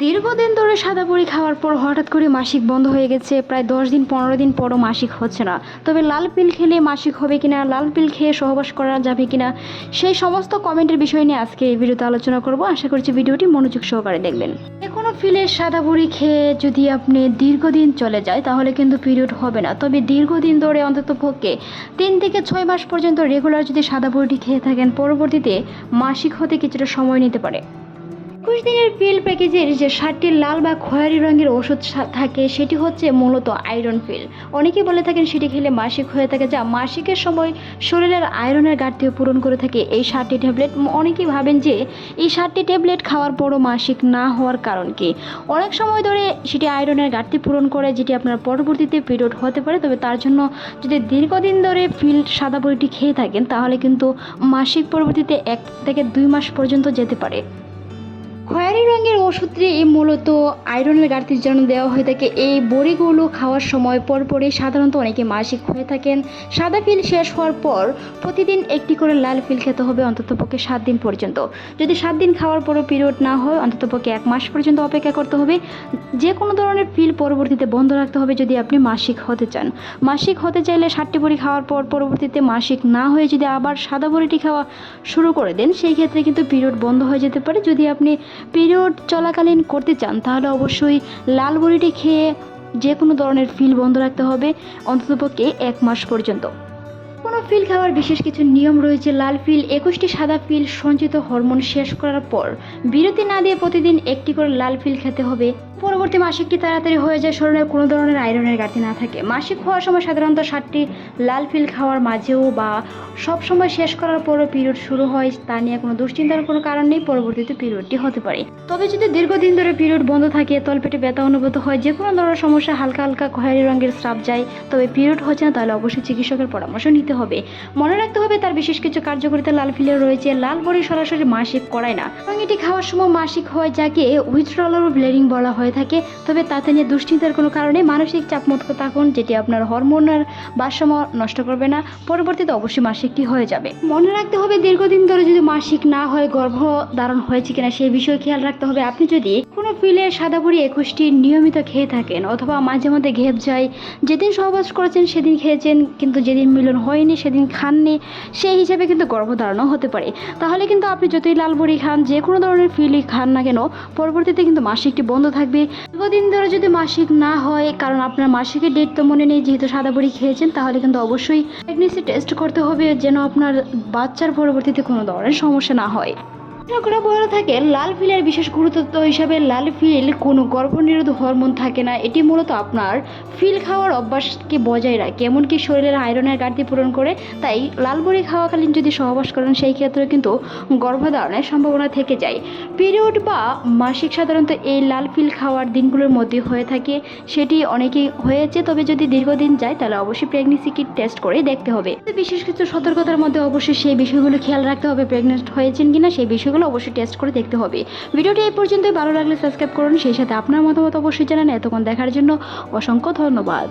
দীর্ঘদিন ধরে সাদা বড়ি খাওয়ার পর হঠাৎ করে মাসিক বন্ধ হয়ে গেছে। প্রায় 10 দিন 15 দিন পরও মাসিক হচ্ছে না। তবে লাল পিল খেলে মাসিক হবে কিনা, লাল পিল খেয়ে সহবাস করা যাবে কিনা, সেই সমস্ত কমেন্টের বিষয় নিয়ে আজকে এই ভিডিওতে আলোচনা করব। আশা করছি ভিডিওটি মনোযোগ সহকারে দেখবেন। কোনো ফিলে সাদা বড়ি খেয়ে যদি আপনি দীর্ঘদিন চলে যায় তাহলে কিন্তু পিরিয়ড হবে না। তবে দীর্ঘদিন ধরে অন্ততপক্ষে 3 থেকে 6 মাস পর্যন্ত রেগুলার যদি সাদা বড়িটি খেয়ে থাকেন, পরবর্তীতে মাসিক হতে কিছুটা সময় নিতে পারে। 21 দিনের পিল প্যাকেজের যে 7টি লাল বা খয়েরি রঙের ওষুধ থাকে সেটি হচ্ছে মূলত আয়রন পিল। অনেকেই বলে থাকেন সেটি খেলে মাসিক হয়ে থাকে, যা মাসিকের সময় শরীরের আয়রনের ঘাটতিও পূরণ করে থাকে এই 7টি ট্যাবলেট। অনেকেই ভাবেন যে এই 7টি ট্যাবলেট খাওয়ার পরও মাসিক না হওয়ার কারণ কি। অনেক সময় ধরে সেটি আয়রনের ঘাটতি পূরণ করে, যেটি আপনার পরবর্তীতে পিরিয়ড হতে পারে। তবে তার জন্য যদি দীর্ঘদিন ধরে পিল সাদা বড়িটি খেয়ে থাকেন তাহলে কিন্তু মাসিক পরবর্তীতে 1 থেকে 2 মাস পর্যন্ত যেতে পারে। খয়েরি রঙের ওষুধটি মূলত আয়রনের ঘাটতির জন্য দেওয়া হয়ে থাকে। এই বড়িগুলো খাওয়ার সময় পরপরই সাধারণত অনেকে মাসিক হয়ে থাকেন। সাদা পিল শেষ হওয়ার পর প্রতিদিন একটি করে লাল পিল খেতে হবে অন্ততপক্ষে 7 দিন পর্যন্ত। যদি 7 দিন খাওয়ার পরও পিরিয়ড না হয় অন্ততপক্ষে 1 মাস পর্যন্ত অপেক্ষা করতে হবে। যে কোনো ধরনের পিল পরবর্তীতে বন্ধ রাখতে হবে যদি আপনি মাসিক হতে চান। মাসিক হতে চাইলে 7টি বড়ি খাওয়ার পর পরবর্তীতে মাসিক না হয়ে যদি আবার সাদা বড়িটি খাওয়া শুরু করে দেন, সেই ক্ষেত্রে কিন্তু পিরিয়ড বন্ধ হয়ে যেতে পারে। যদি আপনি পিরিয়ড চলাকালীন করতে চান তাহলে অবশ্যই লাল বড়িটি খেয়ে যে কোনো ধরনের ফিল বন্ধ রাখতে হবে অন্ততপক্ষে 1 মাস পর্যন্ত। কোনো ফিল খাওয়ার বিশেষ কিছু নিয়ম রয়েছে। লাল ফিল 21টি সাদা ফিল সঞ্চিত হরমোন শেষ করার পর বিরতি না দিয়ে প্রতিদিন একটি করে লাল ফিল খেতে হবে। পরবর্তী মাসিকটি তাড়াতাড়ি হয়ে যায়, শরীরে কোনো ধরনের আয়রনের ঘাটতি না থাকে। মাসিক হওয়ার সময় সাধারণত 7টি লাল ফিল খাওয়ার মাঝেও বা সব সময় শেষ করার পরও পিরিয়ড শুরু হয়, তা নিয়ে কোনো দুশ্চিন্তার কোনো কারণ নেই। পরবর্তীতে পিরিয়ডটি হতে পারে। তবে যদি দীর্ঘদিন ধরে পিরিয়ড বন্ধ থাকে, তলপেটে ব্যথা অনুভূত হয়, যে কোনো ধরনের সমস্যা, হালকা হালকা খয়েরি রঙের স্রাব যায়, তবে পিরিয়ড হচ্ছে না, তাহলে অবশ্যই চিকিৎসকের পরামর্শ নিতে হবে। মনে রাখতে হবে তার বিশেষ কিছু কার্যকারিতা লাল ফিলের রয়েছে। লাল বড়ি সরাসরি মাসিক করায় না, এবং এটি খাওয়ার সময় মাসিক হয়, যাকে উইথড্রল ব্লিডিং বলা হয়ে থাকে। তবে তাতে নিয়ে দুশ্চিন্তার কোনো কারণে মানসিক চাপ মুক্ত থাকুন, যেটি আপনার হরমোনের ভারসাম্য নষ্ট করবে না। পরবর্তীতে অবশ্যই মাসিকটি হয়ে যাবে। মনে রাখতে হবে দীর্ঘদিন ধরে যদি মাসিক না হয় গর্ভধারণ হয়েছে কিনা সেই বিষয়ে খেয়াল রাখতে হবে। আপনি যদি কোনো ফিলে সাদা বড়ি 21টি নিয়মিত খেয়ে থাকেন অথবা মাঝে মধ্যে ঘেপ যায়, যেদিন সহবাস করেছেন সেদিন খেয়েছেন কিন্তু যেদিন মিলন হয়নি সেদিন খাননি, সেই হিসাবে কিন্তু গর্ভধারণও হতে পারে। তাহলে কিন্তু আপনি যতই লাল বড়ি খান, যে কোনো ধরনের ফিলই খান না কেন, পরবর্তীতে কিন্তু মাসিকটি বন্ধ থাকবে। দীর্ঘদিন ধরে যদি মাসিক না হয়, কারণ আপনার মাসিকের ডেট তো মনে নেই যেহেতু সাদা বড়ি খেয়েছেন, তাহলে কিন্তু অবশ্যই প্রেগনেন্সি টেস্ট করতে হবে যেন আপনার বাচ্চার পরবর্তীতে কোনো ধরনের সমস্যা না হয়। বলা থাকে লাল ফিলের বিশেষ গুরুত্ব হিসাবে লাল ফিল কোনো গর্ভনিরোধক হরমোন থাকে না। এটি মূলত আপনার ফিল খাওয়ার অভ্যাসকে বজায় রাখে, এমনকি শরীরের আয়রনের ঘাটতি পূরণ করে। তাই লাল বড়ি খাওয়াকালীন যদি সহবাস করেন সেই ক্ষেত্রে কিন্তু গর্ভধারণের সম্ভাবনা থেকে যায়। পিরিয়ড বা মাসিক সাধারণত এই লাল ফিল খাওয়ার দিনগুলোর মধ্যে হয়ে থাকে, সেটি অনেকেই হয়েছে। তবে যদি দীর্ঘদিন যায় তাহলে অবশ্যই প্রেগনেন্সি কিট টেস্ট করে দেখতে হবে। বিশেষ কিছু সতর্কতার মধ্যে অবশ্যই সেই বিষয়গুলো খেয়াল রাখতে হবে। প্রেগনেন্ট হয়েছেন কিনা সেই বিষয়গুলো অবশ্যই টেস্ট করে দেখতে হবে। ভিডিওটি এই পর্যন্তই। ভালো লাগলে সাবস্ক্রাইব করুন, সেই সাথে আপনার মতামত অবশ্যই জানান। এতক্ষণ দেখার জন্য অসংখ্য ধন্যবাদ।